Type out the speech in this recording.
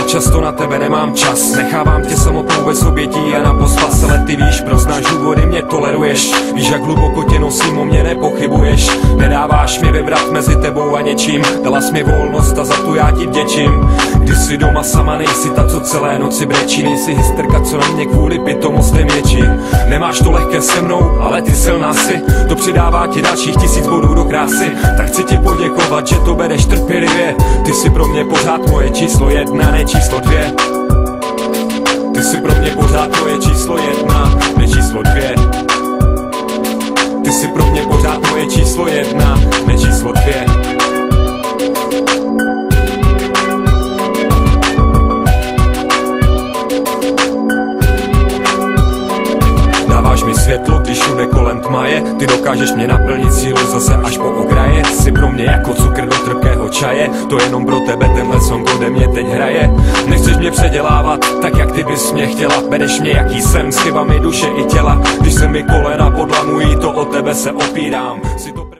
často na tebe nemám čas. Nechávám tě samotnou bez obětí a na pospas, ale ty víš, poznáš důvody, mě toleruješ. Víš, jak hluboko tě nosím, o mě nepochybuješ. Nedáváš mi vybrat mezi tebou a něčím. Dala jsi mi volnost a za tu já ti vděčím. Když jsi doma sama, nejsi ta, co celé noci brečí. Nejsi hysterka, co na mě kvůli pitomostem ječí. Nemáš to lehké se mnou, ale ty silná si. To přidává ti dalších 1000 bodů do krásy. Tak chci ti poděkovat, že to bereš trpělivě. Ty jsi pro mě pořád moje číslo 1, ne číslo 2. Ty jsi pro mě pořád moje číslo 1, ne číslo 2. Ty jsi pro mě pořád moje číslo 1, ne číslo 2. Dáváš mi světlo, když všude kolem tma je. Ty dokážeš mě naplnit sílu zase až po okraje. Jsi pro mě jako cukr do trpkého čaje. To jenom pro tebe tenhle song ode mě teď hraje. Nechceš mě předělávat, tak jak ty bys mě chtěla. Bereš mě jaký jsem, s chybami duše i těla. Když se mi kolena podlamují, to o tebe se opírám.